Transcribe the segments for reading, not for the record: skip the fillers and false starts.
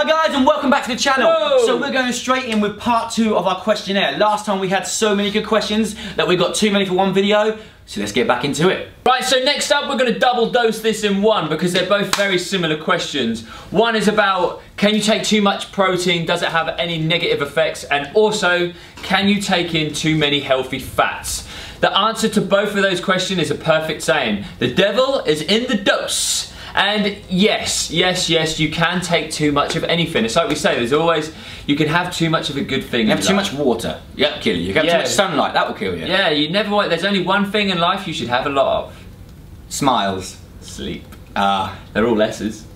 guys, and welcome back to the channel. Whoa. So we're going straight in with part 2 of our questionnaire. Last time we had so many good questions that we got too many for one video, so let's get back into it. Right, so next up we're going to double dose this in one because they're both very similar questions. One is about, can you take too much protein? Does it have any negative effects? And also, can you take in too many healthy fats? The answer to both of those questions is a perfect saying. The devil is in the dose. And yes, you can take too much of anything. It's like we say, there's always, you can have too much of a good thing. You have too much water, that'll kill you. You can have too much sunlight, that will kill you. Yeah, you never want, there's only one thing in life you should have a lot of. Smiles. Sleep. Ah. They're all S's.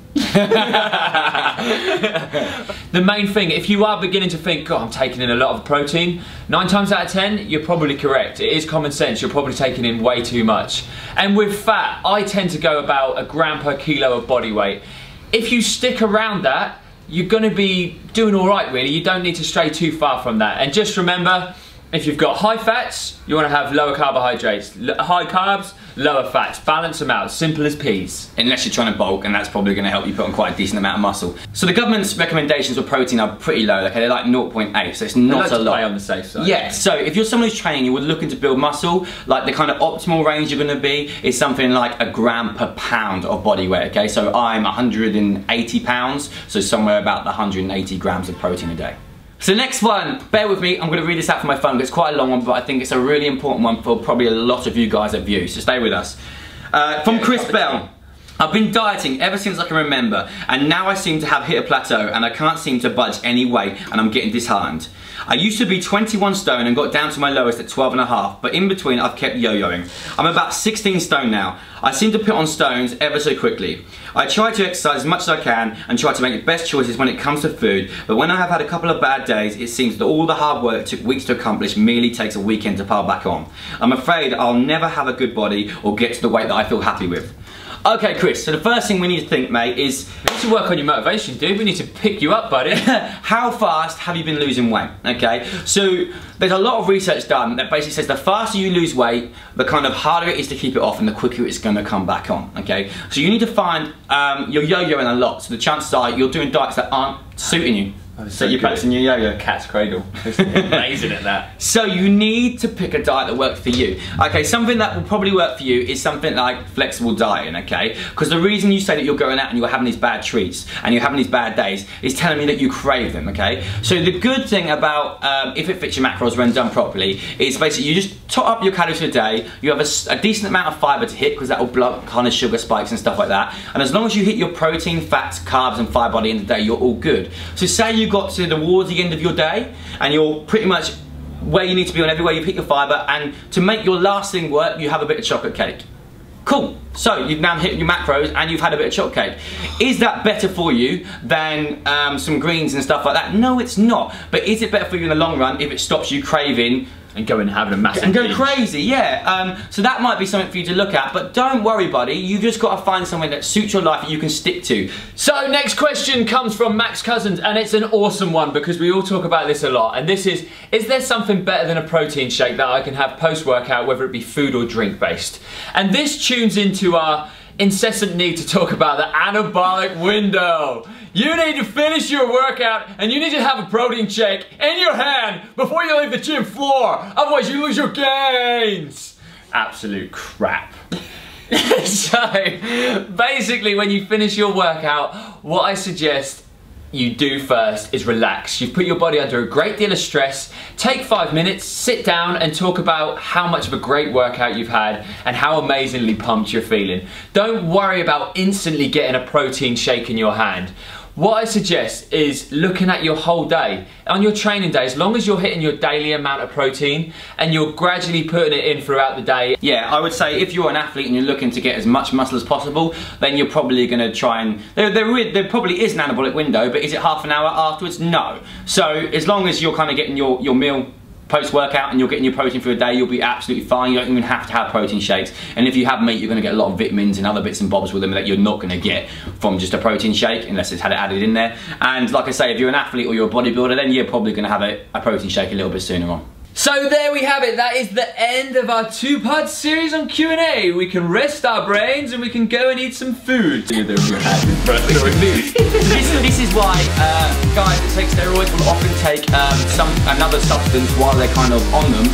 The main thing, if you are beginning to think, God, I'm taking in a lot of protein, 9 times out of 10, you're probably correct. It is common sense, you're probably taking in way too much. And with fat, I tend to go about 1 gram per kilo of body weight. If you stick around that, you're gonna be doing all right, really. You don't need to stray too far from that. And just remember, if you've got high fats, you want to have lower carbohydrates. High carbs, lower fats. Balance them out, simple as peas. Unless you're trying to bulk, and that's probably going to help you put on quite a decent amount of muscle. So the government's recommendations for protein are pretty low, okay? They're like 0.8, so it's not a lot. Play on the safe side. Yeah, so if you're someone who's training, you're looking to build muscle, like the kind of optimal range you're going to be is something like 1 gram per pound of body weight, okay? So I'm 180 pounds, so somewhere about the 180 grams of protein a day. So next one, bear with me, I'm going to read this out from my phone. It's quite a long one, but I think it's a really important one for probably a lot of you guys that view, so stay with us. From Chris Bell. I've been dieting ever since I can remember, and now I seem to have hit a plateau and I can't seem to budge any weight and I'm getting disheartened. I used to be 21 stone and got down to my lowest at 12.5, but in between I've kept yo-yoing. I'm about 16 stone now. I seem to put on stones ever so quickly. I try to exercise as much as I can and try to make the best choices when it comes to food, but when I have had a couple of bad days, it seems that all the hard work that took weeks to accomplish merely takes a weekend to pile back on. I'm afraid I'll never have a good body or get to the weight that I feel happy with. Okay, Chris, so the first thing we need to think, mate, is... We need to work on your motivation, dude. We need to pick you up, buddy. How fast have you been losing weight, okay? So, there's a lot of research done that basically says the faster you lose weight, the kind of harder it is to keep it off and the quicker it's going to come back on, okay? So you need to find, you're yo-yoing a lot, so the chances are you're doing diets that aren't suiting you. So you're practicing your yo-yo. Cat's cradle. Amazing at that. So you need to pick a diet that works for you. Okay, something that will probably work for you is something like flexible dieting, okay? Because the reason you say that you're going out and you're having these bad treats and you're having these bad days is telling me that you crave them, okay? So the good thing about if it fits your macros when done properly is basically you just top up your calories a day, you have a decent amount of fibre to hit because that will block kind of sugar spikes and stuff like that. And as long as you hit your protein, fats, carbs and fibre by the end of the day, you're all good. So say you got to towards the end of your day and you're pretty much where you need to be on everywhere you've hit your fibre, and to make your last thing work you have a bit of chocolate cake. Cool, so you've now hit your macros and you've had a bit of chocolate cake. Is that better for you than some greens and stuff like that? No, it's not. But is it better for you in the long run if it stops you craving and going and having a massive and go crazy, yeah. So that might be something for you to look at, but don't worry, buddy. You've just got to find something that suits your life that you can stick to. So next question comes from Max Cousins, and it's an awesome one because we all talk about this a lot. And this is there something better than a protein shake that I can have post-workout, whether it be food or drink based? And this tunes into our incessant need to talk about the anabolic window. You need to finish your workout and you need to have a protein shake in your hand before you leave the gym floor. Otherwise you lose your gains. Absolute crap. So basically when you finish your workout, what I suggest you do first is relax. You've put your body under a great deal of stress. Take 5 minutes, sit down and talk about how much of a great workout you've had and how amazingly pumped you're feeling. Don't worry about instantly getting a protein shake in your hand. What I suggest is looking at your whole day. On your training day, as long as you're hitting your daily amount of protein and you're gradually putting it in throughout the day. Yeah, I would say if you're an athlete and you're looking to get as much muscle as possible, then you're probably going to try and... There probably is an anabolic window, but is it half an hour afterwards? No. So as long as you're kind of getting your meal post-workout and you're getting your protein for a day, you'll be absolutely fine. You don't even have to have protein shakes. And if you have meat, you're going to get a lot of vitamins and other bits and bobs with them that you're not going to get from just a protein shake unless it's had it added in there. And like I say, if you're an athlete or you're a bodybuilder, then you're probably going to have a protein shake a little bit sooner on. So there we have it. That is the end of our two-part series on Q&A. We can rest our brains and we can go and eat some food. This is why guys that take steroids will often take another substance while they're kind of on them.